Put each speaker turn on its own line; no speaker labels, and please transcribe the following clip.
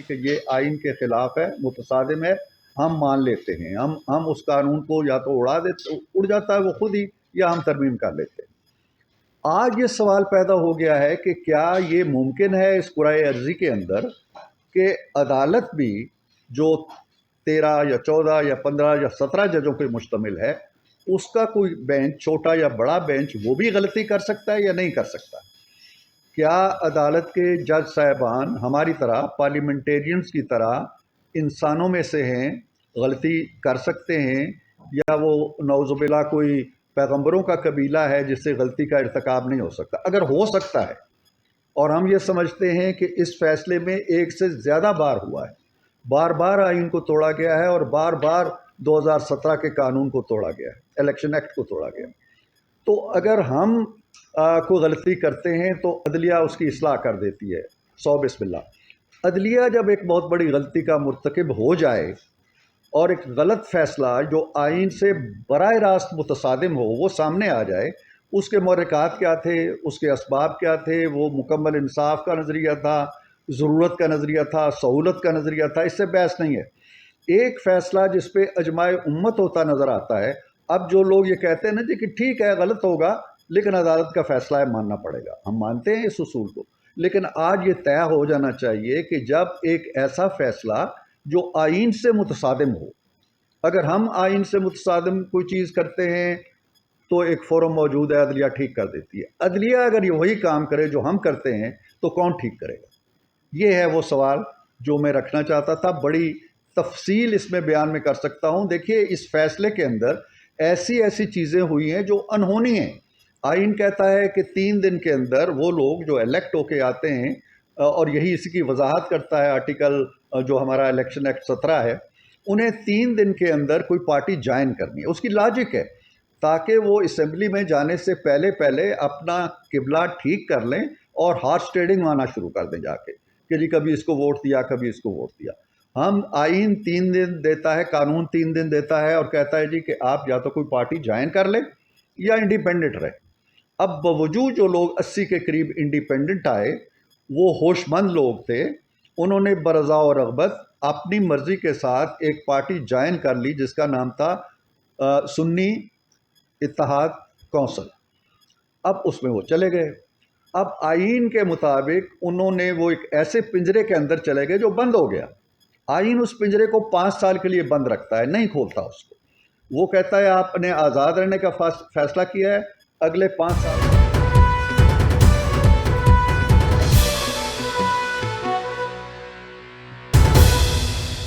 کہ یہ آئین کے خلاف ہے، متصادم ہے، ہم مان لیتے ہیں، ہم اس قانون کو یا تو اڑ جاتا ہے وہ خود ہی، یا ہم ترمیم کر لیتے ہیں۔ آج یہ سوال پیدا ہو گیا ہے کہ کیا یہ ممکن ہے اس قرائے عرضی کے اندر کہ عدالت بھی جو 13 یا 14 یا 15 یا 17 ججوں پہ مشتمل ہے، اس کا کوئی بینچ، چھوٹا یا بڑا بینچ، وہ بھی غلطی کر سکتا ہے یا نہیں کر سکتا؟ کیا عدالت کے جج صاحبان ہماری طرح، پارلیمنٹیرینز کی طرح انسانوں میں سے ہیں، غلطی کر سکتے ہیں، یا وہ نعوذ باللہ کوئی پیغمبروں کا قبیلہ ہے جس سے غلطی کا ارتکاب نہیں ہو سکتا؟ اگر ہو سکتا ہے، اور ہم یہ سمجھتے ہیں کہ اس فیصلے میں ایک سے زیادہ بار ہوا ہے، بار بار آئین کو توڑا گیا ہے، اور بار بار 2017 کے قانون کو توڑا گیا ہے، الیکشن ایکٹ کو توڑا گیا ہے، تو اگر ہم کوئی غلطی کرتے ہیں تو عدلیہ اس کی اصلاح کر دیتی ہے۔ بسم اللہ، عدلیہ جب ایک بہت بڑی غلطی کا مرتکب ہو جائے اور ایک غلط فیصلہ جو آئین سے براہ راست متصادم ہو وہ سامنے آ جائے، اس کے محرکات کیا تھے، اس کے اسباب کیا تھے، وہ مکمل انصاف کا نظریہ تھا، ضرورت کا نظریہ تھا، سہولت کا نظریہ تھا، اس سے بحث نہیں ہے۔ ایک فیصلہ جس پہ اجماع امت ہوتا نظر آتا ہے، اب جو لوگ یہ کہتے ہیں نا جی کہ ٹھیک ہے غلط ہوگا لیکن عدالت کا فیصلہ ہے، ماننا پڑے گا، ہم مانتے ہیں اس اصول کو، لیکن آج یہ طے ہو جانا چاہیے کہ جب ایک ایسا فیصلہ جو آئین سے متصادم ہو، اگر ہم آئین سے متصادم کوئی چیز کرتے ہیں تو ایک فورم موجود ہے، عدلیہ ٹھیک کر دیتی ہے۔ عدلیہ اگر یہ وہی کام کرے جو ہم کرتے ہیں تو کون ٹھیک کرے گا؟ یہ ہے وہ سوال جو میں رکھنا چاہتا تھا۔ بڑی تفصیل اس میں بیان میں کر سکتا ہوں۔ دیکھیے، اس فیصلے کے اندر ایسی چیزیں ہوئی ہیں جو انہونی ہیں۔ آئین کہتا ہے کہ 3 دن کے اندر وہ لوگ جو الیکٹ ہو کے آتے ہیں، اور یہی اسی کی وضاحت کرتا ہے آرٹیکل جو ہمارا الیکشن ایکٹ 17 ہے، انہیں 3 دن کے اندر کوئی پارٹی جوائن کرنی ہے۔ اس کی لاجک ہے تاکہ وہ اسمبلی میں جانے سے پہلے اپنا قبلہ ٹھیک کر لیں اور ہارس ٹریڈنگ آنا شروع کر دیں جا کے کہ جی کبھی اس کو ووٹ دیا، کبھی اس کو ووٹ دیا۔ ہم آئین 3 دن دیتا ہے، قانون 3 دن دیتا ہے، اور کہتا ہے جی کہ آپ یا تو کوئی پارٹی جوائن کر لیں یا انڈیپینڈنٹ رہے۔ اب باوجود جو لوگ 80 کے قریب انڈیپینڈنٹ آئے، وہ ہوش مند لوگ تھے، انہوں نے برضا و رغبت اپنی مرضی کے ساتھ ایک پارٹی جوائن کر لی جس کا نام تھا سنی اتحاد کونسل۔ اب اس میں وہ چلے گئے۔ اب آئین کے مطابق انہوں نے وہ ایک ایسے پنجرے کے اندر چلے گئے جو بند ہو گیا۔ آئین اس پنجرے کو 5 سال کے لیے بند رکھتا ہے، نہیں کھولتا اس کو۔ وہ کہتا ہے آپ نے آزاد رہنے کا فیصلہ کیا ہے، اگلے 5 سال